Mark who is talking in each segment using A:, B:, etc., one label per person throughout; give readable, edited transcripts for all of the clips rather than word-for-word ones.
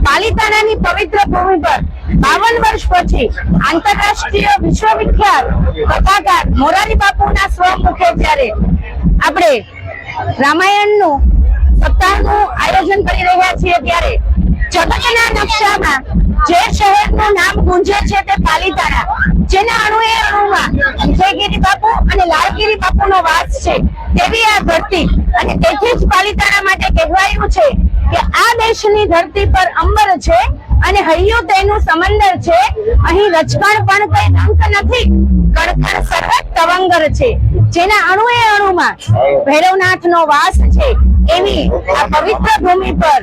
A: પાલિતાણાની પવિત્ર ભૂમિ પર 52 વર્ષ પછી આંતરરાષ્ટ્રીય વિશ્વવિખ્યાત કથાકાર મોરારી બાપુના સ્વમુખે જ્યારે આપણે રામાયણનું સપ્તાહનું આયોજન કરી રહ્યા છીએ ત્યારે જગતના નકશામાં જે શહેરનું નામ ગુંજે છે તે પાલિતાણા, જેના અણુએ અણુમાં વિજયગીરી બાપુ અને લાલગીરી બાપુનો વાસ છે તેવી આ ધરતી, અને તેથી જ પાલિતાણા માટે કહેવાયું છે કે આ દેશની ધરતી પર અંબર છે અને હૈયું તેનું સમંદર છે. અહીં રચકણ પણ કઈ અંક નથી, કણકણ સર્વત તવંગર છે. જેના અણુએ અણુમાં ભૈરવનાથનો વાસ છે એવી આ પવિત્ર ભૂમિ પર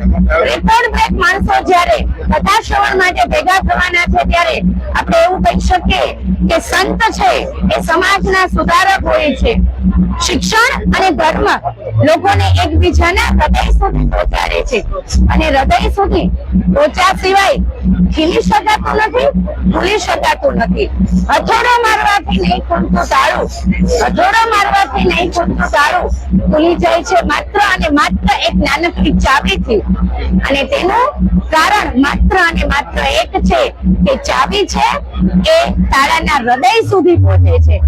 A: રેકોર્ડ બ્રેક માણસો જ્યારે કથા શ્રવણ માટે ભેગા થવાના છે ત્યારે આપણે એવું કહી શકીએ કે સંત છે એ સમાજના સુધારક હોય છે. શિક્ષણ અને ધર્મ લોકોને એકબીજાના હૃદય સુધી પહોંચાડે છે, અને હૃદય સુધી પહોંચ્યા સિવાય ખીલી શકાતું નથી, ભૂલી શકાતું નથી. હથોડો મારવાથી નહીં ખૂલતું તાળું, હથોડો મારવાથી નહીં ખૂલતું તાળું ખુલી જાય છે માત્ર અને માત્ર એક નાનકડી ચાવીથી, અને તેનું કારણ માત્ર અને માત્ર એક છે કે ચાવી છે એ તાળાના હૃદય સુધી પહોંચે છે.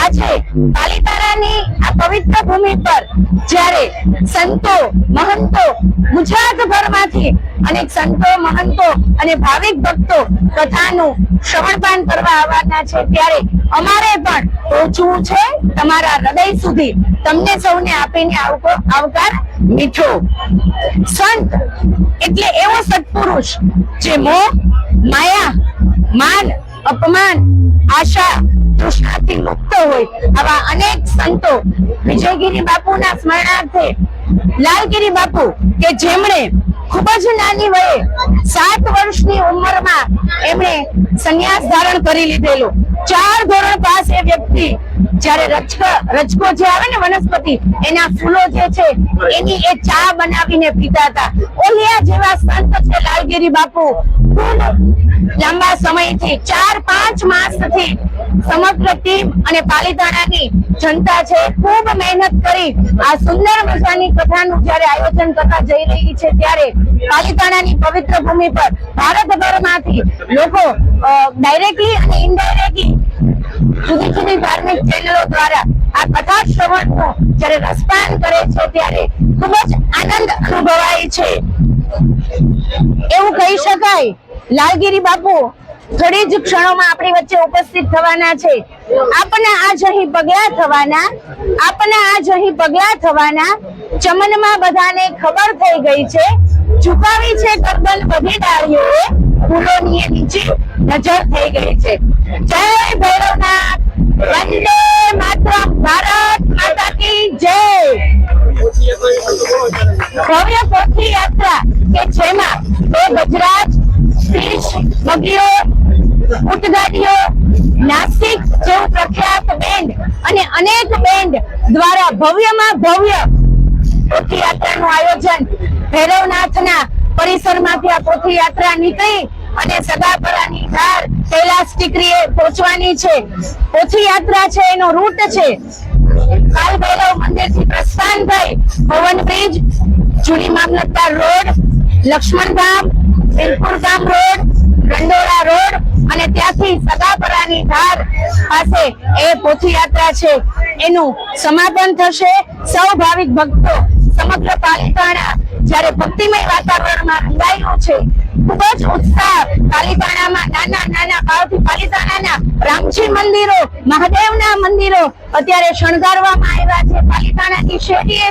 A: આજે પાલિતાણાની આ પવિત્ર ભૂમિ પર જ્યારે સંતો મહંતો ગુજરાતભરમાંથી અનેક સંતો મહંતો અને ભાવિક ભક્તો કથાનું શ્રવણપાન કરવા આવવાના છે ત્યારે અમારે પણ પહોંચવું છે તમારા હૃદય સુધી. તમને સૌને આપીને આવકાર મીઠો. સંત એટલે એવો સત્પુરુષ જે મોહ, માયા, માન, અપમાન, આશા, તૃષ્ણાથી મુક્ત હોય. આવા અનેક સંતો વિજયગીરી બાપુના સ્મરણાર્થે લાલગીરી બાપુ કે જેમણે ખૂબ જ નાની વયે 7 વર્ષની ઉંમરમાં એમણે સંન્યાસ ધારણ કરી લીધેલો. 4 ધોરણ પાસ એ વ્યક્તિ જ્યારે રચકો જે આવે ને વનસ્પતિ, એના ફૂલો જે છે એની એ ચા બનાવીને પીતા હતા. ઓલિયા જેવા સંત છે લાલગીરી બાપુ. લાંબા સમયથી 4-5 માસથી સમગ્ર ટીમ અને પાલિતાણાની જનતા છે ખૂબ મહેનત કરી આ સુંદર મજાની કથાનું જ્યારે આયોજન કરતા જઈ રહી છે ત્યારે પાલિતાણાની પવિત્ર ભૂમિ પર ભારતભરમાંથી લોકો ડાયરેક્ટલી અને ઇનડાયરેક્ટલી જુદી જુદી ધાર્મિક ચેનલો દ્વારા આ કથા શ્રવણનો જ્યારે રસપાન કરે છે ત્યારે ખૂબ જ આનંદ અનુભવાય છે. એવું કહી શકાય લાલગીરી બાપુ થોડી જ ક્ષણોમાં આપણી વચ્ચે ઉપસ્થિત થવાના છે. આપના આજ અહીં પગલા થવાના ચમનમાં બધાને ખબર થઈ ગઈ છે. ઝુકાવી છે ગરદન બધી ડાળીઓએ, ફૂલોની નીચે નજર થઈ ગઈ છે. જય ભૈરવનાથ, વંદે માતરમ, ભારત માતા કી જય. ભવ્ય પોથી યાત્રા કે જેમાં 2 ગજરાજ, 30 બગીઓ, ઊંટગાડીઓ, નાસિક જેવું પ્રખ્યાત બેન્ડ અને અનેક બેન્ડ દ્વારા ભવ્યમાં ભવ્ય પોથી યાત્રાનું આયોજન ભૈરવનાથના પરિસરમાંથી આ પોથી યાત્રા નીકળી અને સદાપરાની ધાર કૈલાસ ટીકરીએ પહોંચવાની છે. પોથી યાત્રા છે એનો રૂટ છે કાલ ભૈરવ મંદિરથી પ્રસ્થાન થઈ ભવન બ્રિજ, જૂની મામલતદાર રોડ, લક્ષ્મણધામ, વીરપુર ગામ રોડ, ગંડોળા રોડ અને ત્યાંથી સદાપરાની ધાર પાસે એ પોથી યાત્રા છે એનું સમાપન થશે. સૌ ભાવિક ભક્તો સમગ્ર પાલિતાણા જ્યારે ભક્તિમય વાતાવરણમાં રંગાયું છે. ખૂબ જ ઉત્સાહ પાલિતાણામાં નાના ભાવથી પાલિતાણાના રામજી મંદિરો, મહાદેવના મંદિરો અત્યારે શણગારવામાં આવ્યા છે. પાલિતાણાની શેરીએ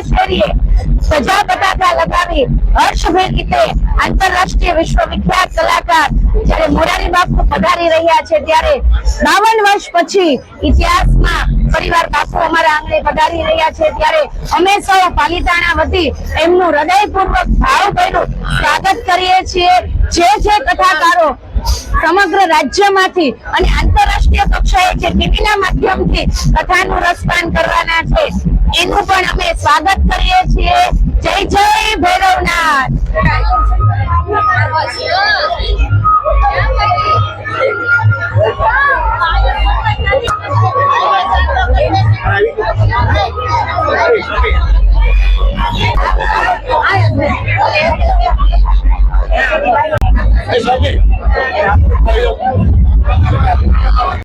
A: સજા પતાકા લગાવી હર્ષભેર રીતે આંતરરાષ્ટ્રીય વિશ્વવિખ્યાત કલાકાર જ્યારે મોરારી બાપુ પધારી રહ્યા છે ત્યારે 52 વર્ષ પછી ઇતિહાસમાં પરિવાર બાપુ અમારા આંગણે પધારી રહ્યા છે ત્યારે અમે સૌ પાલિતાણા વતી એમનું હૃદયપૂર્વક ભાવભર્યું સ્વાગત કરીએ છીએ. જે કથાકારો સમગ્ર રાજ્યમાંથી અને આંતરરાષ્ટ્રીય કક્ષાએ જે ટીવીના માધ્યમથી કથાનું રસપાન કરવાના છે એનું પણ અમે સ્વાગત કરીએ છીએ. જય જય ભૈરવનાથ.
B: સંદેશ આપી